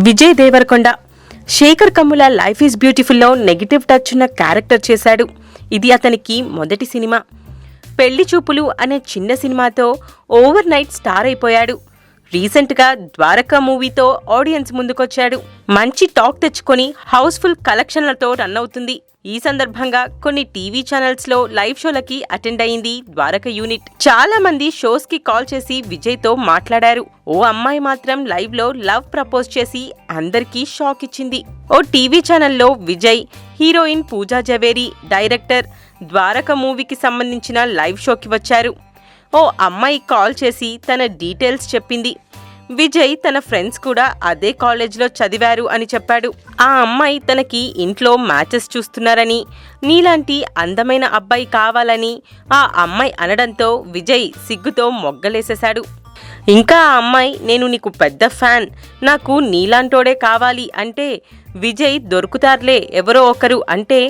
Vijay Devarakonda Sekhar Kammula life is బ్యూటిఫుల్లో negative touch ఉన్న character చేశాడు. ఇది అతనికి మొదటి సినిమా. పెళ్లి చూపులు అనే చిన్న సినిమాతో ఓవర్ నైట్ స్టార్ అయిపోయాడు. రీసెంట్గా ద్వారకా మూవీతో ఆడియన్స్ ముందుకొచ్చాడు. మంచి టాక్ తెచ్చుకొని హౌస్ఫుల్ కలెక్షన్లతో రన్ అవుతుంది. ఈ సందర్భంగా కొన్ని టీవీ ఛానల్స్ లో లైవ్ షోలకి అటెండ్ అయింది ద్వారక యూనిట్. చాలా మంది షోస్ కి కాల్ చేసి విజయ్ తో మాట్లాడారు. ఓ అమ్మాయి మాత్రం లైవ్ లో లవ్ ప్రపోజ్ చేసి అందరికీ షాక్ ఇచ్చింది. ఓ టీవీ ఛానల్లో విజయ్, హీరోయిన్ పూజా జవేరి, డైరెక్టర్ ద్వారక మూవీకి సంబంధించిన లైవ్ షోకి వచ్చారు. ఓ అమ్మాయి కాల్ చేసి తన డీటెయిల్స్ చెప్పింది. విజయ్ తన ఫ్రెండ్స్ కూడా అదే కాలేజ్లో చదివారు అని చెప్పాడు. ఆ అమ్మాయి తనకి ఇంట్లో మ్యాచెస్ చూస్తున్నారని, నీలాంటి అందమైన అబ్బాయి కావాలని ఆ అమ్మాయి అనడంతో విజయ్ సిగ్గుతో మొగ్గలేసేశాడు. ఇంకా ఆ అమ్మాయి, నేను నీకు పెద్ద ఫ్యాన్, నాకు నీలాంటోడే కావాలి అంటే విజయ్ దొరుకుతారులే ఎవరో ఒకరు అంటే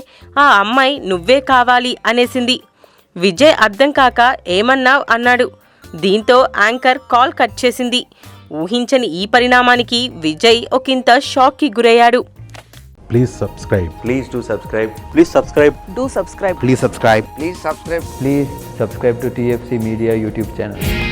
ఆ అమ్మాయి నువ్వే కావాలి అనేసింది. విజయ్ అర్థం కాక ఏమన్నావ్ అన్నాడు. దీంతో యాంకర్ కాల్ కట్ చేసింది. ఊహించని ఈ పరిణామానికి విజయ్ ఒకంత షాక్ కి గురయ్యాడు. Please subscribe. Please do subscribe. Please subscribe. Do subscribe. Please subscribe. Please subscribe. Please subscribe to TFC Media YouTube channel.